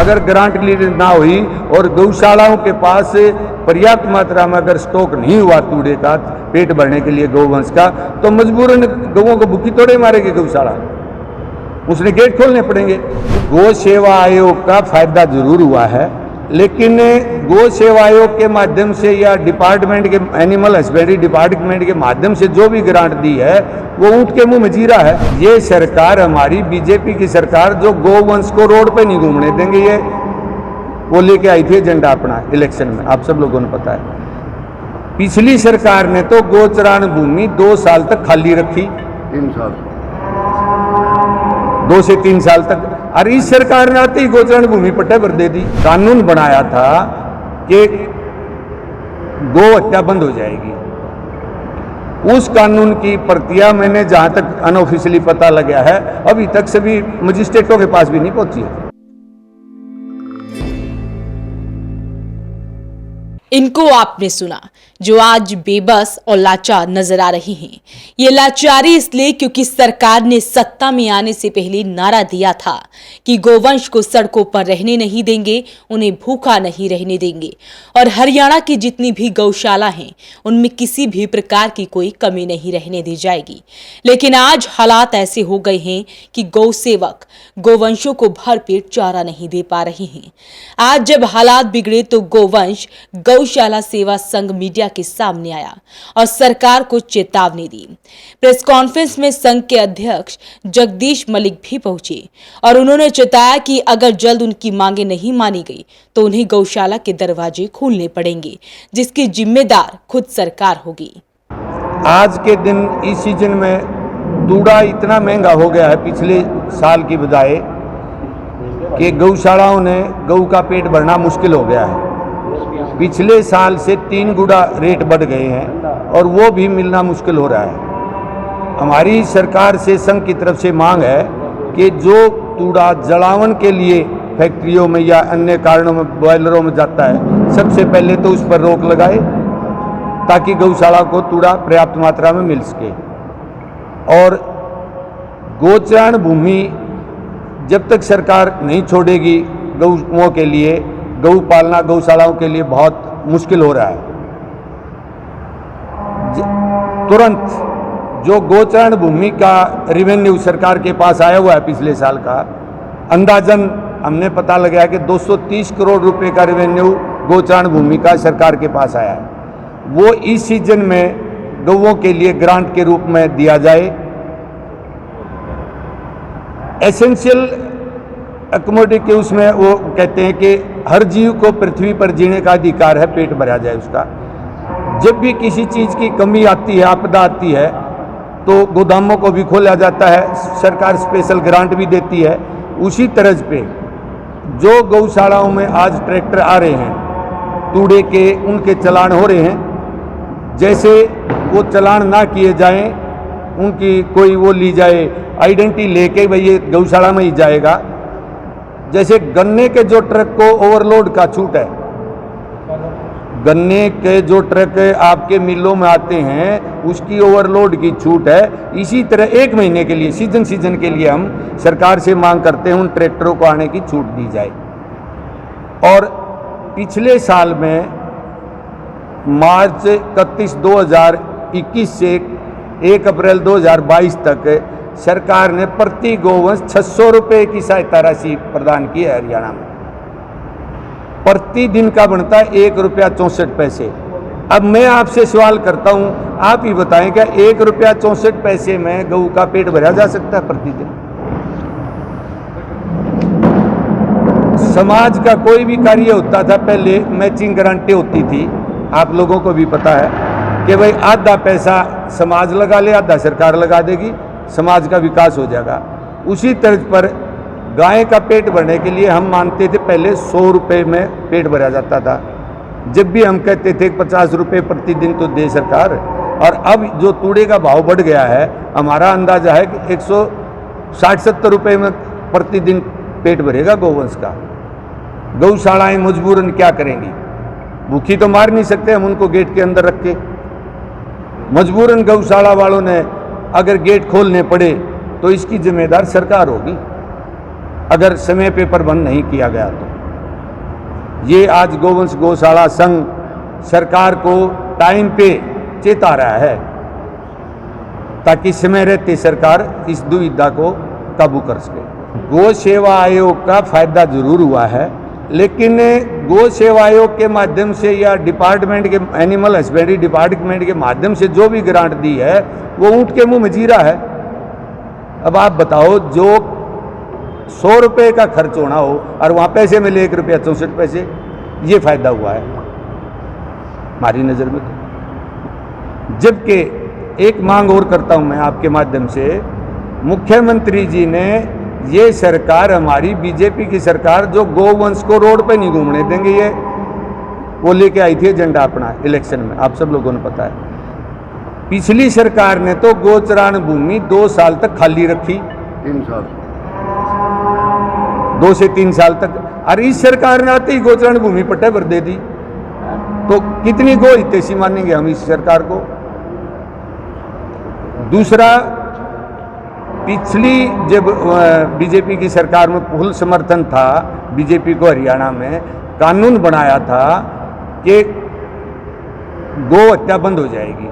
अगर grant clearance ना हुई और गौशालाओं के पास पर्याप्त मात्रा में अगर स्टॉक नहीं हुआ तूड़े का पेट भरने के लिए गौवंश का, तो मजबूरन गौओं को भूखी थोड़े मारेगी गौशाला, उसने गेट खोलने पड़ेंगे। गौ सेवा आयोग का फायदा जरूर हुआ है, लेकिन गौ सेवा आयोग के माध्यम से या डिपार्टमेंट के एनिमल हस्बेंड्री डिपार्टमेंट के माध्यम से जो भी ग्रांट दी है वो ऊंट के मुंह में जीरा है। ये सरकार हमारी बीजेपी की सरकार जो गौवंश को रोड पे नहीं घूमने देंगे, ये वो लेके आई थी एजेंडा अपना इलेक्शन में, आप सब लोगों ने पता है। पिछली सरकार ने तो गोचरान भूमि 2 साल तक खाली रखी, 3 साल, 2 से 3 साल तक, और इस सरकार ने आते ही गोचरण भूमि पट्टे पर दे दी। कानून बनाया था कि गौ हत्या बंद हो जाएगी, उस कानून की प्रतियां मैंने जहां तक अनऑफिशियली पता लगा है अभी तक सभी मजिस्ट्रेटों के पास भी नहीं पहुंची है। इनको आपने सुना, जो आज बेबस और लाचार नजर आ रही हैं। ये लाचारी इसलिए क्योंकि सरकार ने सत्ता में आने से पहले नारा दिया था कि गोवंश को सड़कों पर रहने नहीं देंगे, उन्हें भूखा नहीं रहने देंगे, और हरियाणा की जितनी भी गौशाला हैं उनमें किसी भी प्रकार की कोई कमी नहीं रहने दी जाएगी। लेकिन आज हालात ऐसे हो गए हैं कि गौ सेवक गोवंशों को भरपेट चारा नहीं दे पा रहे हैं। आज जब हालात बिगड़े तो गोवंश गौशाला सेवा संघ मीडिया के सामने आया और सरकार को चेतावनी दी। प्रेस कॉन्फ्रेंस में संघ के अध्यक्ष जगदीश मलिक भी पहुंचे और उन्होंने चेताया कि अगर जल्द उनकी मांगे नहीं मानी गई तो उन्हें गौशाला के दरवाजे खोलने पड़ेंगे, जिसकी जिम्मेदार खुद सरकार होगी। आज के दिन इस सीजन में तूड़ा इतना महंगा हो गया है पिछले साल की बजाय कि गौशालाओं ने गौ का पेट भरना मुश्किल हो गया है। पिछले साल से 3 गुना रेट बढ़ गए हैं और वो भी मिलना मुश्किल हो रहा है। हमारी सरकार से संघ की तरफ से मांग है कि जो तूड़ा जलावन के लिए फैक्ट्रियों में या अन्य कारणों में बॉयलरों में जाता है, सबसे पहले तो उस पर रोक लगाए ताकि गौशाला को तूड़ा पर्याप्त मात्रा में मिल सके। और गोचरण भूमि जब तक सरकार नहीं छोड़ेगी गौओं के लिए, गौ पालना गौशालाओं के लिए बहुत मुश्किल हो रहा है। तुरंत जो गोचरण भूमि का रेवेन्यू सरकार के पास आया हुआ है पिछले साल का, अंदाजन हमने पता लगाया कि 230 करोड़ रुपए का रेवेन्यू गोचरण भूमि का सरकार के पास आया है, वो इस सीजन में गौओं के लिए ग्रांट के रूप में दिया जाए। एसेंशियल अकोमोडेट के उसमें वो कहते हैं कि हर जीव को पृथ्वी पर जीने का अधिकार है, पेट भरा जाए उसका। जब भी किसी चीज़ की कमी आती है, आपदा आती है, तो गोदामों को भी खोला जाता है, सरकार स्पेशल ग्रांट भी देती है। उसी तरह पे जो गौशालाओं में आज ट्रैक्टर आ रहे हैं तूड़े के, उनके चलान हो रहे हैं, जैसे वो चलान ना किए जाएं, उनकी कोई वो ली जाए आइडेंटिटी लेके भाई ये गौशाला में ही जाएगा। जैसे गन्ने के जो ट्रक को ओवरलोड का छूट है, गन्ने के जो ट्रक आपके मिलों में आते हैं उसकी ओवरलोड की छूट है, इसी तरह 1 महीने के लिए सीजन के लिए हम सरकार से मांग करते हैं उन ट्रैक्टरों को आने की छूट दी जाए। और पिछले साल में मार्च 31, 2021 से 1 अप्रैल 2022 तक सरकार ने प्रति गोवंश 600 रुपये की सहायता राशि प्रदान की है हरियाणा में। प्रति दिन का बनता है 1 रुपया 64 पैसे। अब मैं आपसे सवाल करता हूं, आप ही बताएं क्या 1 रुपया 64 पैसे में गऊ का पेट भरा जा सकता है प्रतिदिन? समाज का कोई भी कार्य होता था पहले मैचिंग गारंटी होती थी, आप लोगों को भी पता है कि भाई आधा पैसा समाज लगा ले, आधा सरकार लगा देगी, समाज का विकास हो जाएगा। उसी तर्ज पर गाय का पेट भरने के लिए हम मानते थे पहले 100 रुपये में पेट भरा जाता था। जब भी हम कहते थे 50 रुपये प्रतिदिन तो दे सरकार, और अब जो तूड़े का भाव बढ़ गया है, हमारा अंदाजा है कि 160-70 रुपये में प्रतिदिन पेट भरेगा गौवंश का। गौशालाएं मजबूरन क्या करेंगी? भूखी तो मार नहीं सकते हम उनको गेट के अंदर रख के। मजबूरन गौशाला वालों ने अगर गेट खोलने पड़े तो इसकी जिम्मेदार सरकार होगी, अगर समय पे प्रबंध नहीं किया गया तो। ये आज गोवंश गौशाला संघ सरकार को टाइम पे चेता रहा है ताकि समय रहते सरकार इस दुविधा को काबू कर सके। गौ सेवा आयोग का फायदा जरूर हुआ है, लेकिन गौ सेवा आयोग के माध्यम से या डिपार्टमेंट के एनिमल हस्बेंड्री डिपार्टमेंट के माध्यम से जो भी ग्रांट दी है वो ऊँट के मुंह में जीरा है। अब आप बताओ, जो 100 रुपये का खर्च होना हो और वहाँ पैसे मिले 1 रुपया 64 पैसे, ये फायदा हुआ है हमारी नज़र में। तो जबकि एक मांग और करता हूँ मैं आपके माध्यम से, मुख्यमंत्री जी ने ये सरकार, हमारी बीजेपी की सरकार, जो गोवंश को रोड पे नहीं घूमने देंगे, ये वो लेके आई थी एजेंडा अपना इलेक्शन में, आप सब लोगों ने पता है। पिछली सरकार ने तो गोचरान भूमि 2 साल तक खाली रखी, 3 साल, 2 से 3 साल तक, और इस सरकार ने आते ही गोचरान भूमि पट्टे पर दे दी। तो कितनी गो हितैषी मानेंगे हम इस सरकार को। दूसरा, पिछली जब बीजेपी की सरकार में फुल समर्थन था बीजेपी को, हरियाणा में कानून बनाया था कि गौ हत्या बंद हो जाएगी।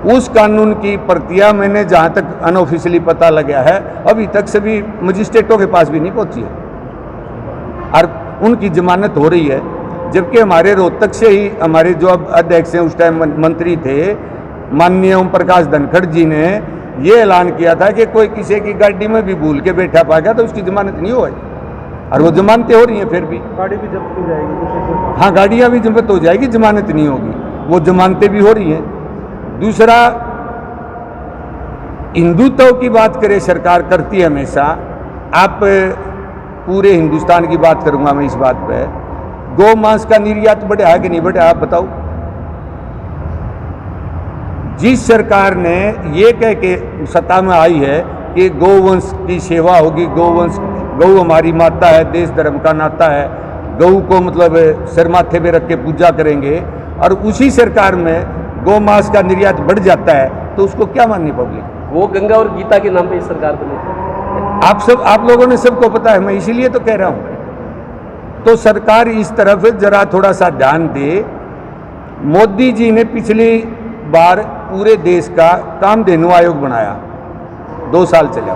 उस कानून की प्रतियां मैंने जहां तक अनऑफिशियली पता लगा है अभी तक सभी मजिस्ट्रेटों के पास भी नहीं पहुंची है और उनकी जमानत हो रही है। जबकि हमारे रोहतक से ही हमारे जो अब अध्यक्ष हैं, उस टाइम मंत्री थे माननीय ओम प्रकाश धनखड़ जी ने ये ऐलान किया था कि कोई किसी की गाड़ी में भी भूल के बैठा पा गया तो उसकी जमानत नहीं होगी, और वो जमानतें हो रही हैं। फिर भी गाड़ी भी जब्त हो जाएगी, हाँ, गाड़ियाँ भी जब्त हो जाएगी, जमानत नहीं होगी, वो जमानतें भी हो रही हैं। दूसरा, हिंदुत्व की बात करें सरकार करती है हमेशा। आप पूरे हिंदुस्तान की बात करूंगा मैं इस बात पे, गौ मांस का निर्यात बढ़ा है कि नहीं बढ़ा, आप बताओ। जिस सरकार ने ये कह के सत्ता में आई है कि गौवंश की सेवा होगी, गौ हमारी माता है, देश धर्म का नाता है, गऊ को मतलब सिर माथे पे रख के पूजा करेंगे, और उसी सरकार में गौ मांस का निर्यात बढ़ जाता है, तो उसको क्या माननी पब्लिक? वो गंगा और गीता के नाम पे इस सरकार बनी। आप लोगों ने सबको पता है, मैं इसीलिए तो कह रहा हूं। तो सरकार इस तरफ जरा थोड़ा सा ध्यान दे। मोदी जी ने पिछली बार पूरे देश का कामधेनु आयोग बनाया, 2 साल चला।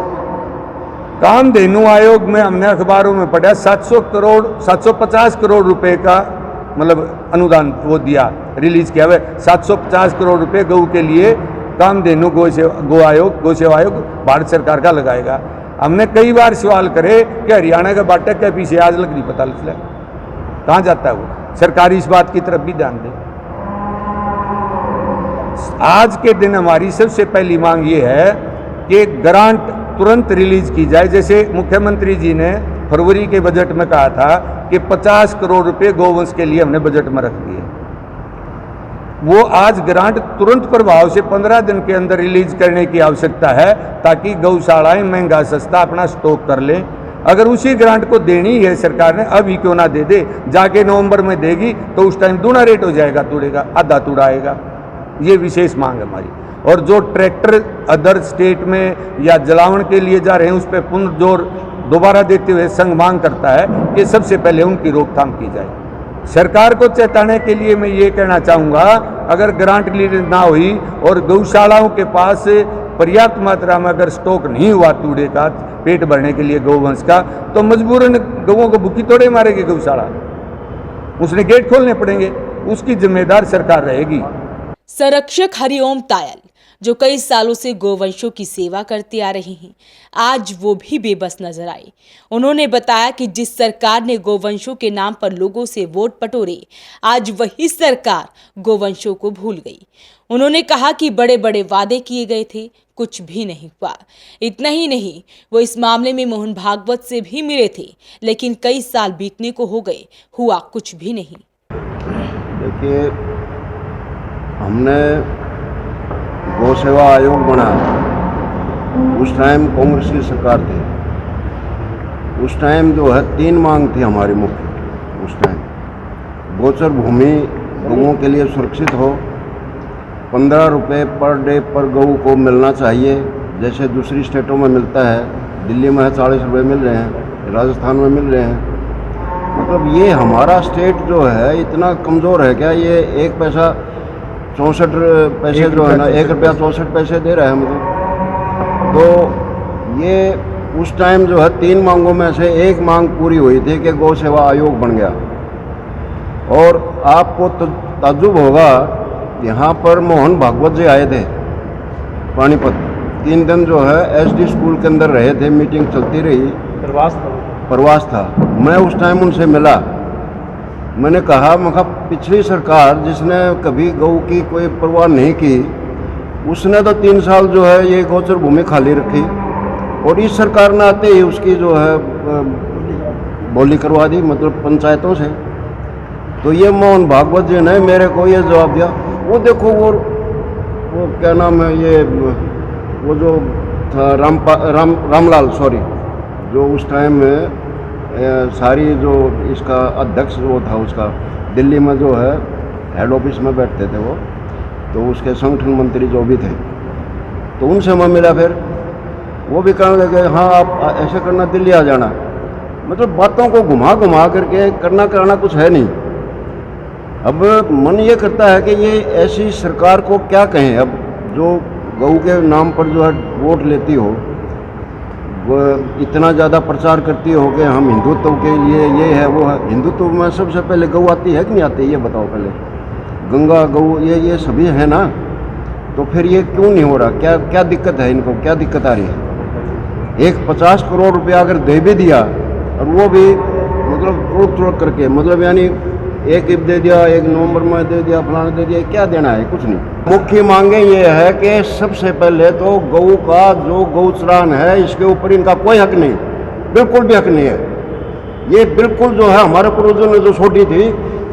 कामधेनु आयोग में हमने अखबारों में पढ़ा 750 करोड़ रुपए का मतलब अनुदान वो दिया, रिलीज किया हुआ। 750 करोड़ रुपए गऊ के लिए कामधेनु गौ सेवा आयोग भारत सरकार का लगाएगा। हमने कई बार सवाल करे कि हरियाणा का बाटक के पीछे आज लग नहीं पता चला कहाँ जाता है वो। सरकार इस बात की तरफ भी ध्यान दे। आज के दिन हमारी सबसे पहली मांग ये है कि ग्रांट तुरंत रिलीज की जाए। जैसे मुख्यमंत्री जी ने फरवरी के बजट में कहा था कि 50 करोड़ रुपए गौवंश के लिए हमने बजट में रख दिए, वो आज ग्रांट तुरंत प्रभाव से 15 दिन के अंदर रिलीज करने की आवश्यकता है, ताकि गौशालाएं महंगा सस्ता अपना स्टॉक कर लें। अगर उसी ग्रांट को देनी है सरकार ने, अभी क्यों ना दे दे, जाके नवंबर में देगी तो उस टाइम दूना रेट हो जाएगा, तूड़े का आधा तूड़ा आएगा। ये विशेष मांग है हमारी। और जो ट्रैक्टर अदर स्टेट में या जलावन के लिए जा रहे हैं, उस पर पुनर्जोर दोबारा देते हुए संघ मांग करता है कि सबसे पहले उनकी रोकथाम की जाए। सरकार को चेताने के लिए मैं ये कहना चाहूँगा, अगर ग्रांट रिलीज ना हुई और गौशालाओं के पास पर्याप्त मात्रा में अगर स्टॉक नहीं हुआ तूड़े का पेट भरने के लिए गौवंश का, तो मजबूरन गौओं को भूखी तोड़े मारेगी गौशाला, उसने गेट खोलने पड़ेंगे, उसकी जिम्मेदार सरकार रहेगी। संरक्षक हरिओम तायल, जो कई सालों से गोवंशों की सेवा करते आ रहे हैं, आज वो भी बेबस नजर आए। उन्होंने बताया कि जिस सरकार ने गोवंशों के नाम पर लोगों से वोट पटोरे, आज वही सरकार गोवंशों को भूल गई। उन्होंने कहा कि बड़े बड़े वादे किए गए थे, कुछ भी नहीं हुआ। इतना ही नहीं, वो इस मामले में मोहन भागवत से भी मिले थे, लेकिन कई साल बीतने को हो गए, हुआ कुछ भी नहीं। देखिए, हमने गौ सेवा आयोग बना, उस टाइम कांग्रेस की सरकार थी। उस टाइम जो है 3 मांग थी हमारी मुख्य। उस टाइम गोचर भूमि गौओं के लिए सुरक्षित हो, 15 रुपये पर डे पर गऊ को मिलना चाहिए, जैसे दूसरी स्टेटों में मिलता है। दिल्ली में 40 रुपये मिल रहे हैं, राजस्थान में मिल रहे हैं। मतलब ये हमारा स्टेट जो है इतना कमज़ोर है क्या? ये 1 पैसा 64 पैसे जो है ना, 1 रुपया 64 पैसे दे रहा है मतलब। तो ये उस टाइम जो है 3 मांगों में से एक मांग पूरी हुई थी कि गौ सेवा आयोग बन गया। और आपको ताज्जुब होगा, यहाँ पर मोहन भागवत जी आए थे पानीपत, 3 दिन जो है SD स्कूल के अंदर रहे थे, मीटिंग चलती रही, प्रवास था। मैं उस टाइम उनसे मिला, मैंने कहा पिछली सरकार जिसने कभी गौ की कोई परवाह नहीं की, उसने तो 3 साल जो है ये गोचर भूमि खाली रखी, और इस सरकार ने आते ही उसकी जो है बोली करवा दी, मतलब पंचायतों से। तो ये मोहन भागवत जी ने मेरे को ये जवाब दिया, वो देखो वो क्या नाम है ये, वो जो था रामलाल सॉरी, जो उस टाइम में सारी जो इसका अध्यक्ष वो था, उसका दिल्ली में जो है हेड ऑफिस में बैठते थे वो, तो उसके संगठन मंत्री जो भी थे, तो उनसे मैं मिला। फिर वो भी कहने लगे हाँ आप ऐसे करना, दिल्ली आ जाना। मतलब बातों को घुमा घुमा करके करना कराना कुछ है नहीं। अब मन ये करता है कि ये ऐसी सरकार को क्या कहें, अब जो गऊ के नाम पर जो है वोट लेती हो, वो इतना ज़्यादा प्रचार करती हो कि हम हिंदुत्व के लिए ये है वो है। हिंदुत्व में सबसे पहले गऊ आती है कि नहीं आती, ये बताओ पहले। गंगा गऊ ये सभी है ना, तो फिर ये क्यों नहीं हो रहा? क्या दिक्कत है इनको, क्या दिक्कत आ रही है? एक 50 करोड़ रुपया अगर दे भी दिया, और वो भी मतलब तोड़ करके, मतलब यानी एक ईब दे दिया, 1 नवंबर में दे दिया, फलाना दे दिया, क्या देना है? कुछ नहीं। मुख्य मांगे ये है कि सबसे पहले तो गऊ का जो गौचरान है, इसके ऊपर इनका कोई हक नहीं, बिल्कुल भी हक नहीं है। ये बिल्कुल जो है हमारे पूर्वजों ने जो छोड़ी थी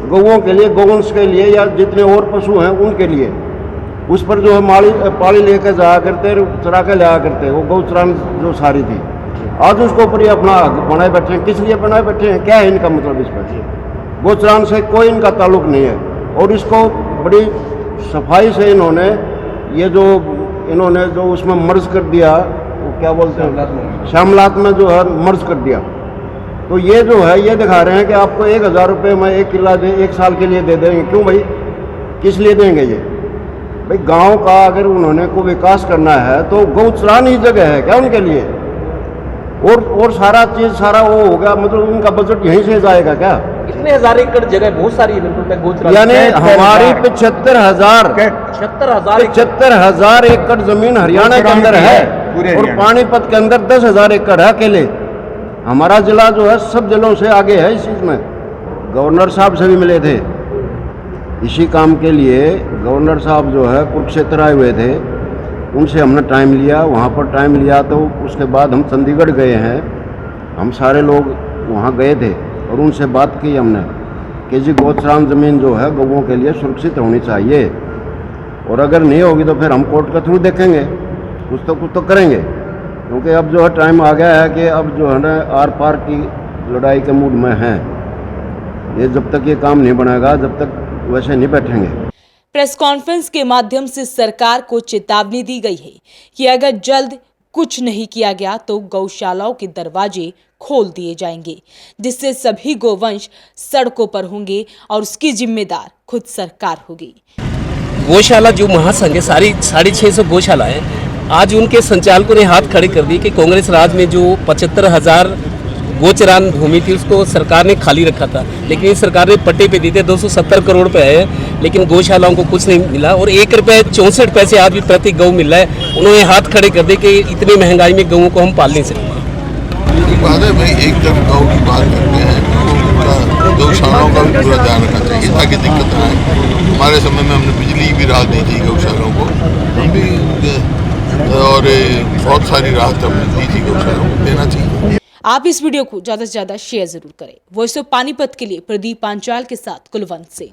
गऊओं के लिए, गौवंश के लिए, या जितने और पशु हैं उनके लिए, उस पर जो है पाली लेकर जाया करते, चरा के लाया करते, वो गौचरान जो सारी थी। आज उसके ऊपर ये अपना हक बनाए बैठे हैं। किस लिए बनाए बैठे हैं? क्या है इनका मतलब? इस पर गोचरान से कोई इनका ताल्लुक नहीं है, और इसको बड़ी सफाई से इन्होंने जो उसमें मर्ज कर दिया, वो क्या बोलते हैं, श्यामलात में जो है मर्ज कर दिया। तो ये जो है ये दिखा रहे हैं कि आपको 1000 रुपये में 1 किला 1 साल के लिए दे देंगे। क्यों भाई, किस लिए देंगे ये? भाई गांव का अगर उन्होंने को विकास करना है तो गौचरान ही जगह है क्या उनके लिए? और सारा चीज सारा वो होगा, मतलब उनका बजट यहीं से जाएगा क्या? कितने 1000 एकड़ जगह बहुत सारी है बिल्कुल गौचरान, यानी हमारी 75,000 एकड़ जमीन हरियाणा के अंदर है, और पानीपत के अंदर 10,000 एकड़ है अकेले। हमारा जिला जो है सब जिलों से आगे है इस चीज़ में। गवर्नर साहब से भी मिले थे इसी काम के लिए। गवर्नर साहब जो है कुरुक्षेत्र आए हुए थे, उनसे हमने टाइम लिया, वहाँ पर टाइम लिया। तो उसके बाद हम चंडीगढ़ गए हैं, हम सारे लोग वहाँ गए थे, और उनसे बात की हमने कि जी गौचरान ज़मीन जो है गौओं के लिए सुरक्षित होनी चाहिए, और अगर नहीं होगी तो फिर हम कोर्ट के थ्रू देखेंगे, कुछ तो करेंगे। क्योंकि अब जो है टाइम आ गया है कि अब जो है ना आर पार की लड़ाई के मूड में हैं। ये जब तक ये काम नहीं बनाएगा, जब तक वैसे नहीं बैठेंगे। प्रेस कॉन्फ्रेंस के माध्यम से सरकार को चेतावनी दी गई है कि अगर जल्द कुछ नहीं किया गया तो गौशालाओं के दरवाजे खोल दिए जाएंगे, जिससे सभी गोवंश सड़कों पर होंगे और उसकी जिम्मेदार खुद सरकार होगी। गौशाला जो महासंघ है, सारी 650 गौशाला है, आज उनके संचालकों ने हाथ खड़े कर दिए कि कांग्रेस राज में जो 75,000 गोचरान भूमि थी उसको सरकार ने खाली रखा था, लेकिन इस सरकार ने पट्टे पे दी थे 270 करोड़ रुपए है, लेकिन गौशालाओं को कुछ नहीं मिला, और 1 रुपये 64 पैसे आज भी प्रति गौ मिल रहा है। उन्होंने हाथ खड़े कर दिए कि इतनी महंगाई में गऊ को हम पाल नहीं सकते। बात है भाई, एक जब गौ की बात करते हैं तो गौशालाओं का भी पूरा ध्यान रखना चाहिए ताकि दिक्कत ना आए। हमारे समय में हमने बिजली भी राहत दी थी गौशालाओं को, हम भी, और बहुत सारी राहत हमने दी थी गौशालाओं को, देना चाहिए। आप इस वीडियो को ज्यादा से ज्यादा शेयर जरूर करें। वॉइस ऑफ पानीपत के लिए प्रदीप पांचाल के साथ कुलवंत सिंह।